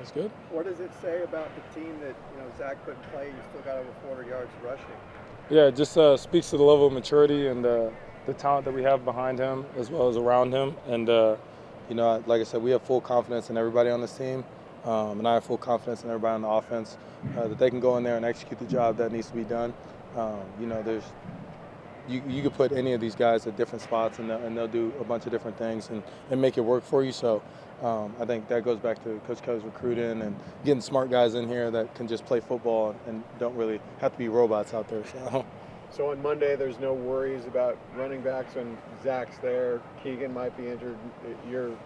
That's good. What does it say about the team that, Zach couldn't play, you still got over 400 yards rushing? Yeah, it just speaks to the level of maturity and the talent that we have behind him as well as around him. And, like I said, we have full confidence in everybody on this team. And I have full confidence in everybody on the offense that they can go in there and execute the job that needs to be done. You could put any of these guys at different spots and they'll do a bunch of different things and make it work for you. So I think that goes back to Coach Kelly's recruiting and getting smart guys in here that can just play football and don't really have to be robots out there. So on Monday, there's no worries about running backs when Zach's there. Keegan might be injured. You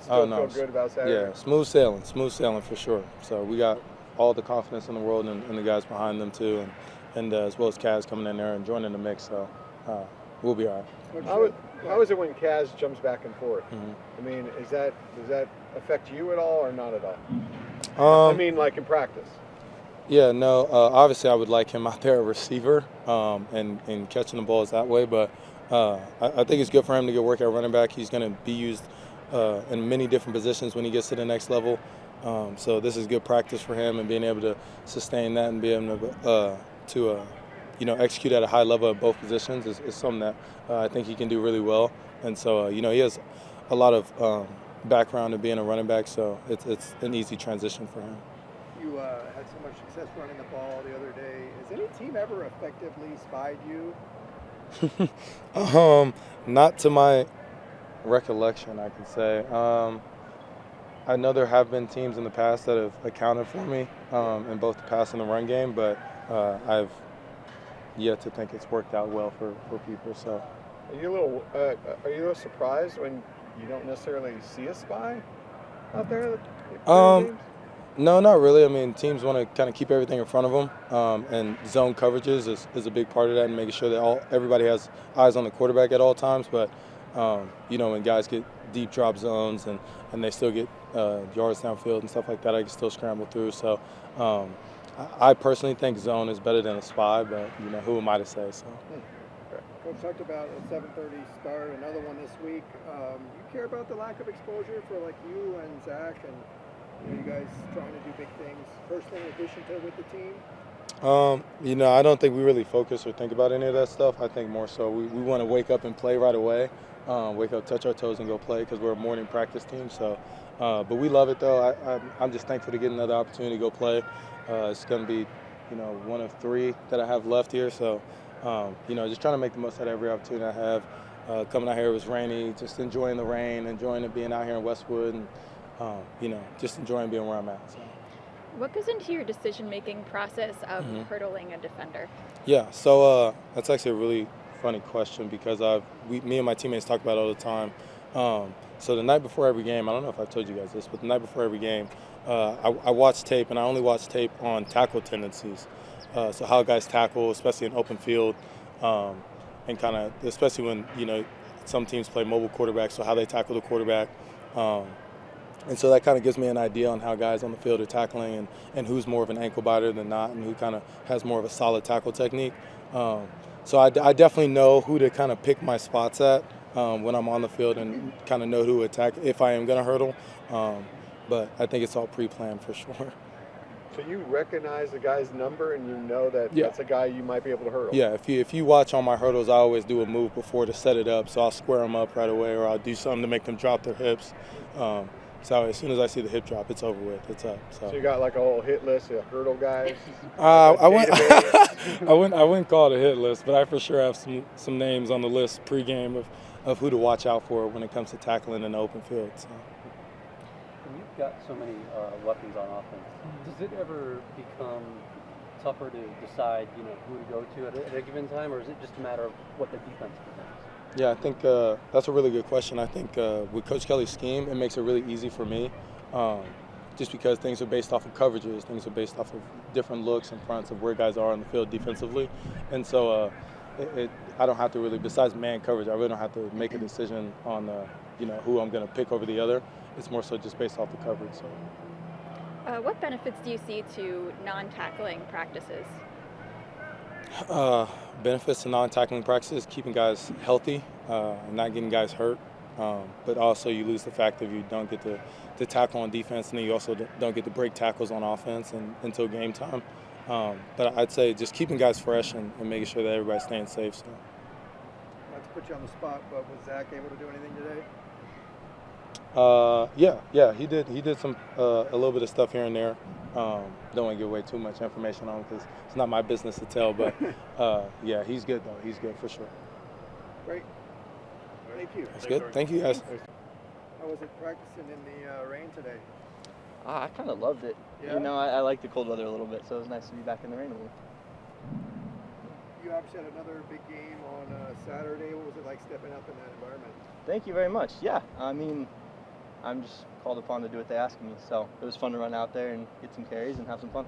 still feel good about Saturday? Yeah, smooth sailing for sure. So we got all the confidence in the world and the guys behind them too, and as well as Kaz coming in there and joining the mix. So we'll be all right. How is it when Kaz jumps back and forth? Mm-hmm. I mean, does that affect you at all or not at all? I mean, like in practice. Yeah, no. Obviously, I would like him out there a receiver and catching the balls that way. But I think it's good for him to get work at running back. He's going to be used in many different positions when he gets to the next level. So this is good practice for him, and being able to sustain that and be able to execute at a high level at both positions is something that I think he can do really well. And so he has a lot of background in being a running back, so it's an easy transition for him. You had so much success running the ball the other day. Has any team ever effectively spied you? Not to my recollection, I can say. I know there have been teams in the past that have accounted for me in both the pass and the run game, but I've yet to think it's worked out well for people. So, are you a little surprised when you don't necessarily see a spy out there? No, not really. I mean, teams want to kind of keep everything in front of them, and zone coverages is a big part of that, and making sure that everybody has eyes on the quarterback at all times. But when guys get deep drop zones and they still get yards downfield and stuff like that, I can still scramble through. So I personally think zone is better than a spy, but who am I to say? So. Coach talked about a 7:30 start, another one this week. You care about the lack of exposure for like you and Zach and you guys trying to do big things first thing in addition to with the team? I don't think we really focus or think about any of that stuff. I think more so we want to wake up and play right away. Wake up, touch our toes, and go play because we're a morning practice team. So, but we love it though. I'm just thankful to get another opportunity to go play. It's going to be, one of 3 that I have left here. So, just trying to make the most out of every opportunity I have. Coming out here, it was rainy, just enjoying the rain, enjoying it being out here in Westwood, and just enjoying being where I'm at. So. What goes into your decision-making process of hurdling a defender? Yeah, so that's actually a really funny question because me and my teammates talk about it all the time. So the night before every game, I don't know if I've told you guys this, but the night before every game, I watch tape, and I only watch tape on tackle tendencies. So how guys tackle, especially in open field, and kind of, especially when, some teams play mobile quarterbacks, so how they tackle the quarterback. And so that kind of gives me an idea on how guys on the field are tackling and who's more of an ankle biter than not and who kind of has more of a solid tackle technique. So I definitely know who to kind of pick my spots at when I'm on the field and kind of know who to attack if I am going to hurdle. But I think it's all pre-planned for sure. So you recognize the guy's number and you know that that's a guy you might be able to hurdle? Yeah, if you watch on my hurdles, I always do a move before to set it up. So I'll square them up right away or I'll do something to make them drop their hips. So as soon as I see the hip drop, it's over with. It's up. So you got like a whole hit list of hurdle guys? I wouldn't call it a hit list, but I for sure have some names on the list pregame of who to watch out for when it comes to tackling in the open field. So. When you've got so many weapons on offense, does it ever become tougher to decide, who to go to at a given time, or is it just a matter of what the defense presents? Yeah, I think that's a really good question. I think with Coach Kelly's scheme, it makes it really easy for me just because things are based off of coverages. Things are based off of different looks and fronts of where guys are on the field defensively. And so I don't have to really, besides man coverage, I really don't have to make a decision on who I'm going to pick over the other. It's more so just based off the coverage. So. What benefits do you see to non-tackling practices? Benefits to non-tackling practices, keeping guys healthy, not getting guys hurt. But also you lose the fact that you don't get to tackle on defense, and then you also don't get to break tackles on offense until game time. But I'd say just keeping guys fresh and making sure that everybody's staying safe. So. Not to put you on the spot, but was Zach able to do anything today? Yeah, he did. He did some a little bit of stuff here and there. Don't want to give away too much information on him because it's not my business to tell. But yeah, he's good though. He's good for sure. Great. Thank you. That's good. Thank you guys. How was it practicing in the rain today? I kind of loved it. Yeah? You know, I like the cold weather a little bit, so it was nice to be back in the rain a little. You obviously had another big game on Saturday. What was it like stepping up in that environment? Thank you very much. Yeah, I mean, I'm just called upon to do what they ask of me, so it was fun to run out there and get some carries and have some fun.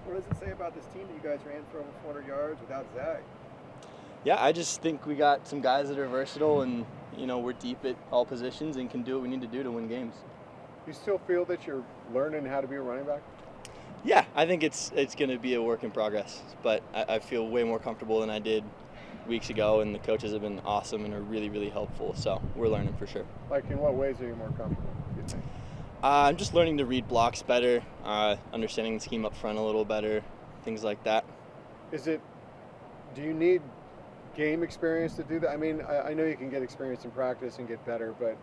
What does it say about this team that you guys ran for over 400 yards without Zach? Yeah, I just think we got some guys that are versatile and, you know, we're deep at all positions and can do what we need to do to win games. You still feel that you're learning how to be a running back? Yeah, I think it's going to be a work in progress, but I feel way more comfortable than I did weeks ago, and the coaches have been awesome and are really, really helpful, so we're learning for sure. Like, in what ways are you more comfortable, do you think? I'm just learning to read blocks better, understanding the scheme up front a little better, things like that. Do you need game experience to do that? I mean, I know you can get experience in practice and get better, but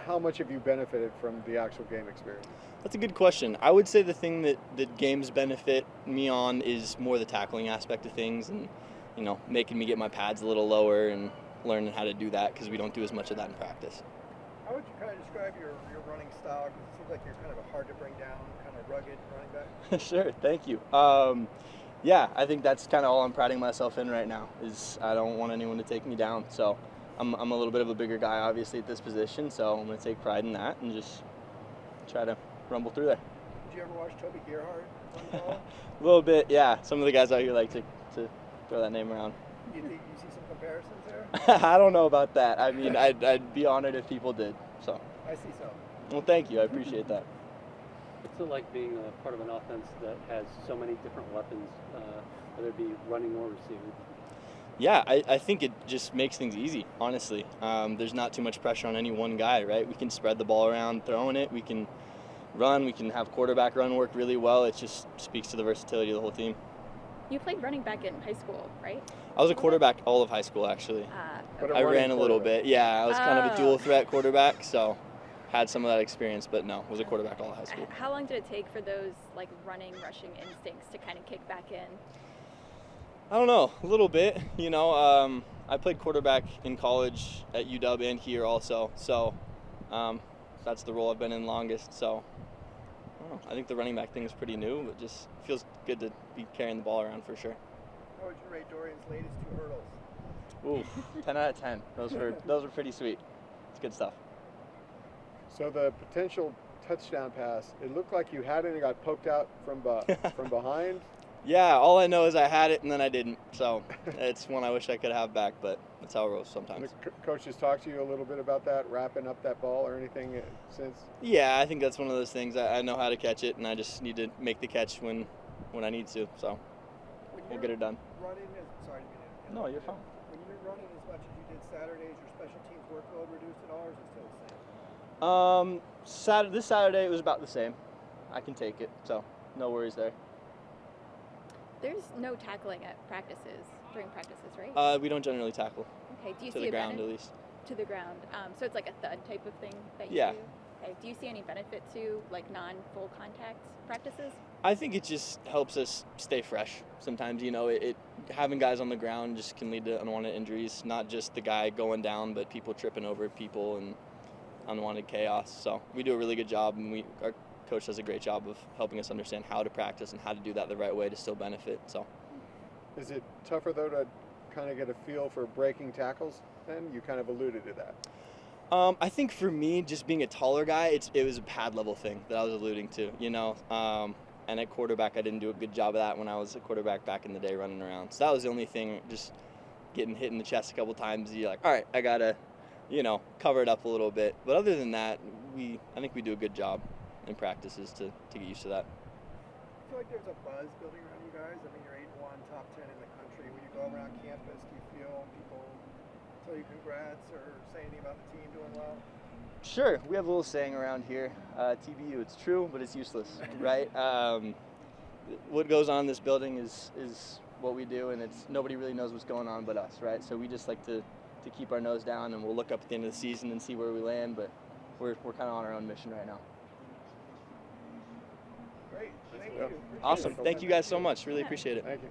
how much have you benefited from the actual game experience? That's a good question. I would say the thing that games benefit me on is more the tackling aspect of things and, you know, making me get my pads a little lower and learning how to do that because we don't do as much of that in practice. How would you kind of describe your running style? Because it seems like you're kind of a hard to bring down, kind of rugged running back. Sure, thank you. Yeah, I think that's kind of all I'm priding myself in right now is I don't want anyone to take me down. So I'm a little bit of a bigger guy, obviously, at this position, so I'm going to take pride in that and just try to rumble through there. Did you ever watch Toby Gerhardt run the ball? A little bit, yeah. Some of the guys out here like to throw that name around. You think you see some comparisons there? I don't know about that. I mean, I'd be honored if people did. So. I see so. Well, thank you. I appreciate that. What's it like being a part of an offense that has so many different weapons, whether it be running or receiving? Yeah, I think it just makes things easy, honestly. There's not too much pressure on any one guy, right? We can spread the ball around throwing it. We can run. We can have quarterback run work really well. It just speaks to the versatility of the whole team. You played running back in high school, right? I was a quarterback all of high school, actually. But a I running ran a little bit. Yeah, I was kind of a dual threat quarterback, so had some of that experience, but no, was a quarterback all of high school. How long did it take for those like running, rushing instincts to kind of kick back in? I don't know, a little bit. You know, I played quarterback in college at UW and here also, so that's the role I've been in longest. So I don't know. I think the running back thing is pretty new, but just feels good to be carrying the ball around for sure. How would you rate Dorian's latest 2 hurdles? Ooh, 10 out of 10. Those were pretty sweet. It's good stuff. So the potential touchdown pass, it looked like you had it and it got poked out from behind. Yeah, all I know is I had it and then I didn't. So it's one I wish I could have back, but that's how it goes sometimes. The coaches talked to you a little bit about that, wrapping up that ball or anything since? Yeah, I think that's one of those things. I know how to catch it, and I just need to make the catch when I need to. So we'll get it done. Sorry, No, you're fine. When you're running as much as you did Saturday, is your special teams workload reduced at all, or is it still the same? This Saturday it was about the same. I can take it, so no worries there. There's no tackling at practices, during practices, right? We don't generally tackle. Okay, do you to see the a ground benefit? at least. To the ground. So it's like a thud type of thing that you Yeah. do? Okay. Do you see any benefit to like non-full contact practices? I think it just helps us stay fresh. Sometimes, you know, it having guys on the ground just can lead to unwanted injuries, not just the guy going down, but people tripping over people and unwanted chaos. So we do a really good job, and our coach does a great job of helping us understand how to practice and how to do that the right way to still benefit. So Is it tougher, though, to kind of get a feel for breaking tackles then? You kind of alluded to that. I think for me, just being a taller guy, it was a pad level thing that I was alluding to, you know. And at quarterback, I didn't do a good job of that when I was a quarterback back in the day running around. So that was the only thing, just getting hit in the chest a couple times. You're like, all right, I got to, you know, cover it up a little bit. But other than that, I think we do a good job in practices to get used to that. I feel like there's a buzz building around you guys. I mean, you're 8-1, top 10 in the country. When you go around campus, do you feel people tell you congrats or say anything about the team doing well? Sure, we have a little saying around here, TBU, it's true, but it's useless, right? What goes on in this building is what we do, and nobody really knows what's going on but us, right? So we just like to keep our nose down, and we'll look up at the end of the season and see where we land, but we're kind of on our own mission right now. Great. Thank you. Awesome. Thank you guys so much. Really appreciate it. Thank you.